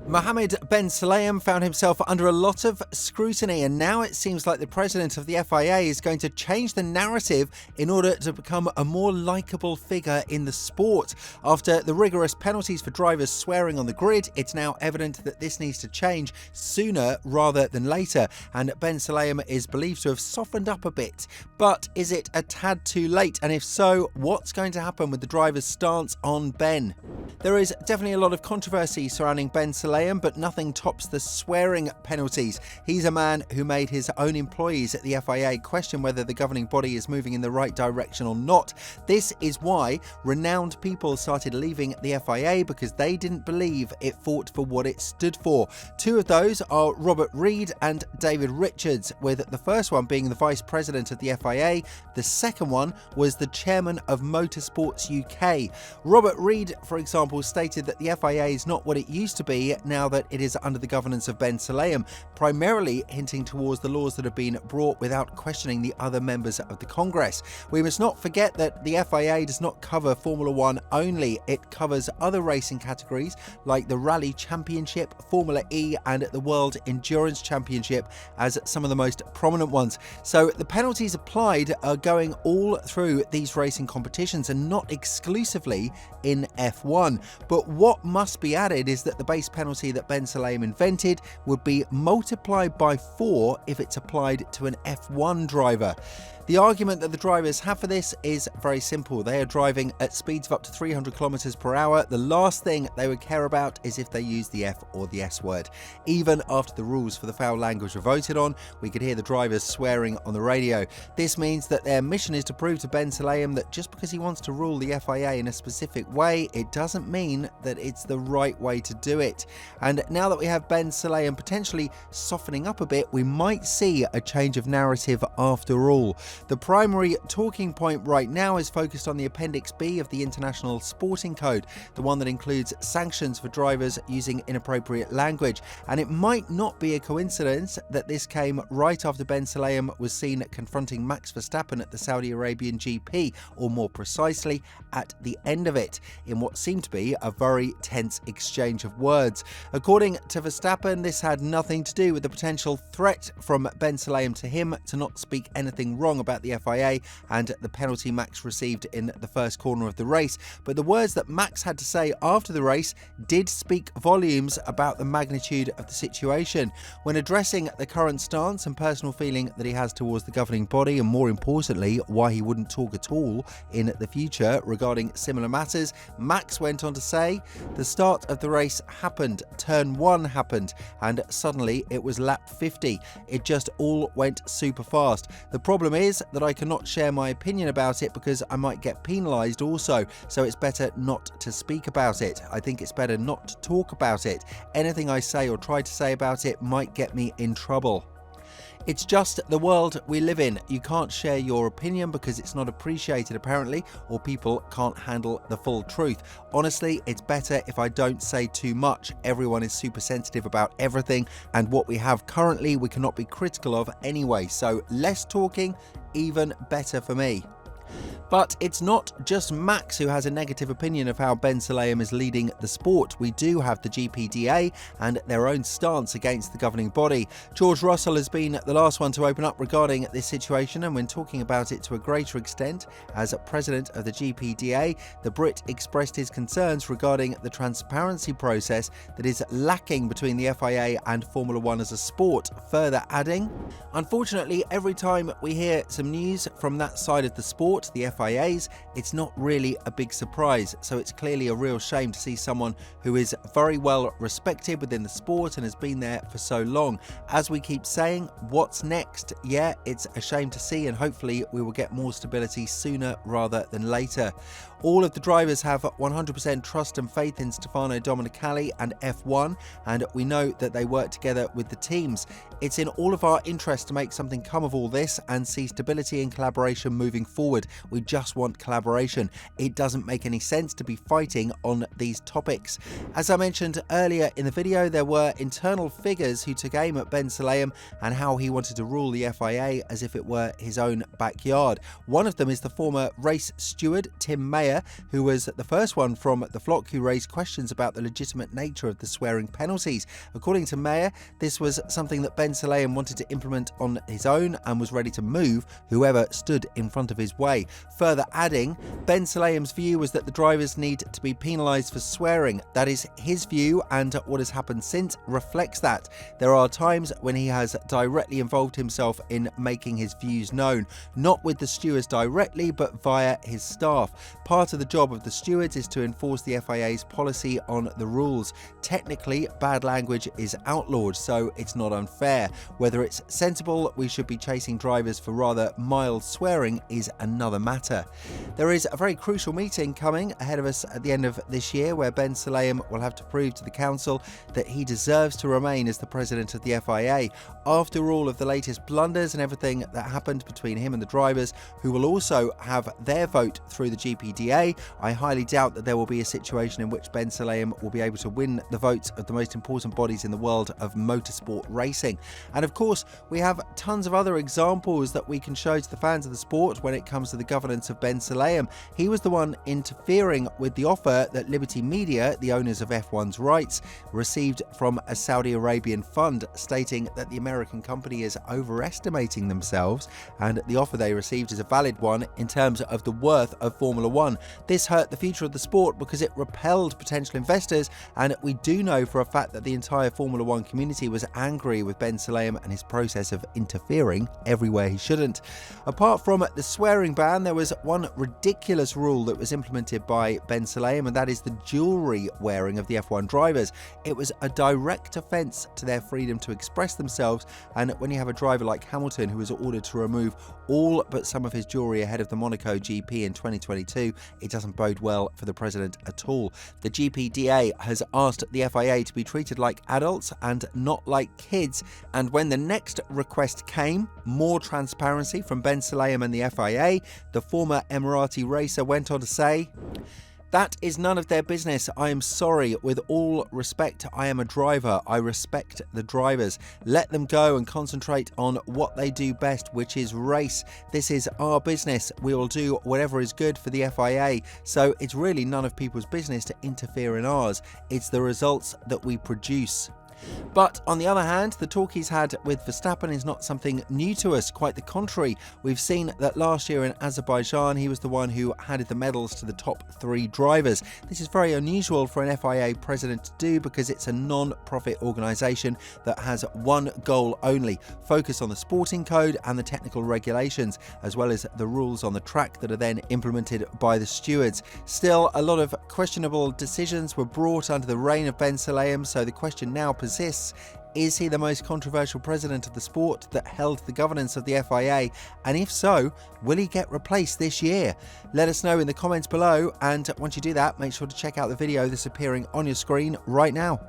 Mohammed Ben Sulayem found himself under a lot of scrutiny, and now it seems like the president of the FIA is going to change the narrative in order to become a more likeable figure in the sport. After the rigorous penalties for drivers swearing on the grid, it's now evident that this needs to change sooner rather than later, and Ben Sulayem is believed to have softened up a bit. But is it a tad too late? And if so, what's going to happen with the driver's stance on Ben? There is definitely a lot of controversy surrounding Ben Sulayem, but nothing tops the swearing penalties. He's a man who made his own employees at the FIA question whether the governing body is moving in the right direction or not. This is why renowned people started leaving the FIA, because they didn't believe it fought for what it stood for. Two of those are Robert Reid and David Richards, with the first one being the vice president of the FIA. The second one was the chairman of Motorsports UK. Robert Reid, for example, stated that the FIA is not what it used to be now that it is under the governance of Ben Sulayem, primarily hinting towards the laws that have been brought without questioning the other members of the Congress. We must not forget that the FIA does not cover Formula One only. It covers other racing categories like the Rally Championship, Formula E and the World Endurance Championship as some of the most prominent ones. So the penalties applied are going all through these racing competitions and not exclusively in F1. But what must be added is that the base penalty that Ben Sulayem invented would be multiplied by 4 if it's applied to an F1 driver. The argument that the drivers have for this is very simple. They are driving at speeds of up to 300 kilometers per hour. The last thing they would care about is if they use the F or the S word. Even after the rules for the foul language were voted on, we could hear the drivers swearing on the radio. This means that their mission is to prove to Ben Sulayem that just because he wants to rule the FIA in a specific way, it doesn't mean that it's the right way to do it. And now that we have Ben Sulayem potentially softening up a bit, we might see a change of narrative after all. The primary talking point right now is focused on the Appendix B of the International Sporting Code, the one that includes sanctions for drivers using inappropriate language. And it might not be a coincidence that this came right after Ben Sulayem was seen confronting Max Verstappen at the Saudi Arabian GP, or more precisely, at the end of it, in what seemed to be a very tense exchange of words. According to Verstappen, this had nothing to do with the potential threat from Ben Sulayem to him to not speak anything wrong about the FIA and the penalty Max received in the first corner of the race. But the words that Max had to say after the race did speak volumes about the magnitude of the situation. When addressing the current stance and personal feeling that he has towards the governing body, and more importantly, why he wouldn't talk at all in the future regarding similar matters, Max went on to say, "The start of the race happened, turn 1 happened, and suddenly it was lap 50. It just all went super fast. The problem is that I cannot share my opinion about it because I might get penalised also, so it's better not to speak about it. I think it's better not to talk about it. Anything I say or try to say about it might get me in trouble." It's just the world we live in. You can't share your opinion because it's not appreciated apparently, or people can't handle the full truth. Honestly, it's better if I don't say too much. Everyone is super sensitive about everything, and what we have currently we cannot be critical of anyway, so less talking, even better for me. But it's not just Max who has a negative opinion of how Ben Sulayem is leading the sport. We do have the GPDA and their own stance against the governing body. George Russell has been the last one to open up regarding this situation, and when talking about it to a greater extent, as president of the GPDA, the Brit expressed his concerns regarding the transparency process that is lacking between the FIA and Formula One as a sport, further adding, "Unfortunately, every time we hear some news from that side of the sport, the FIA's, it's not really a big surprise, so it's clearly a real shame to see someone who is very well respected within the sport and has been there for so long. As we keep saying, what's next? Yeah, it's a shame to see, and hopefully we will get more stability sooner rather than later." All of the drivers have 100% trust and faith in Stefano Domenicali and F1, and we know that they work together with the teams. It's in all of our interest to make something come of all this and see stability and collaboration moving forward. We just want collaboration. It doesn't make any sense to be fighting on these topics. As I mentioned earlier in the video, there were internal figures who took aim at Ben Sulayem and how he wanted to rule the FIA as if it were his own backyard. One of them is the former race steward, Tim Mayer, who was the first one from the flock who raised questions about the legitimate nature of the swearing penalties. According to Mayer, this was something that Ben Sulayem wanted to implement on his own and was ready to move whoever stood in front of his way. Further adding, Ben Sulayem's view was that the drivers need to be penalised for swearing. That is his view, and what has happened since reflects that. There are times when he has directly involved himself in making his views known, not with the stewards directly, but via his staff. Part of the job of the stewards is to enforce the FIA's policy on the rules. Technically, bad language is outlawed, so it's not unfair. Whether it's sensible we should be chasing drivers for rather mild swearing is another matter. There is a very crucial meeting coming ahead of us at the end of this year where Ben Sulayem will have to prove to the council that he deserves to remain as the president of the FIA. After all of the latest blunders and everything that happened between him and the drivers, who will also have their vote through the GPDA, I highly doubt that there will be a situation in which Ben Sulayem will be able to win the votes of the most important bodies in the world of motorsport racing. And of course, we have tons of other examples that we can show to the fans of the sport when it comes to the governance of Ben Sulayem. He was the one interfering with the offer that Liberty Media, the owners of F1's rights, received from a Saudi Arabian fund, stating that the American company is overestimating themselves and the offer they received is a valid one in terms of the worth of Formula One. This hurt the future of the sport because it repelled potential investors, and we do know for a fact that the entire Formula One community was angry with Ben Sulayem and his process of interfering everywhere he shouldn't. Apart from the swearing ban, there was one ridiculous rule that was implemented by Ben Sulayem, and that is the jewellery wearing of the F1 drivers. It was a direct offence to their freedom to express themselves, and when you have a driver like Hamilton who was ordered to remove all but some of his jewellery ahead of the Monaco GP in 2022, it doesn't bode well for the president at all. The GPDA has asked the FIA to be treated like adults and not like kids, and when the next request came, more transparency from Ben Sulayem and the FIA, the former Emirati racer went on to say, "That is none of their business. I am sorry. With all respect, I am a driver. I respect the drivers. Let them go and concentrate on what they do best, which is race. This is our business. We will do whatever is good for the FIA. So it's really none of people's business to interfere in ours. It's the results that we produce." But on the other hand, the talk he's had with Verstappen is not something new to us. Quite the contrary. We've seen that last year in Azerbaijan, he was the one who handed the medals to the top 3 drivers. This is very unusual for an FIA president to do because it's a non-profit organisation that has one goal only: focus on the sporting code and the technical regulations, as well as the rules on the track that are then implemented by the stewards. Still, a lot of questionable decisions were brought under the reign of Ben Sulayem, so the question now persists: is he the most controversial president of the sport that held the governance of the FIA? And if so, will he get replaced this year? Let us know in the comments below, and once you do that, make sure to check out the video that's appearing on your screen right now.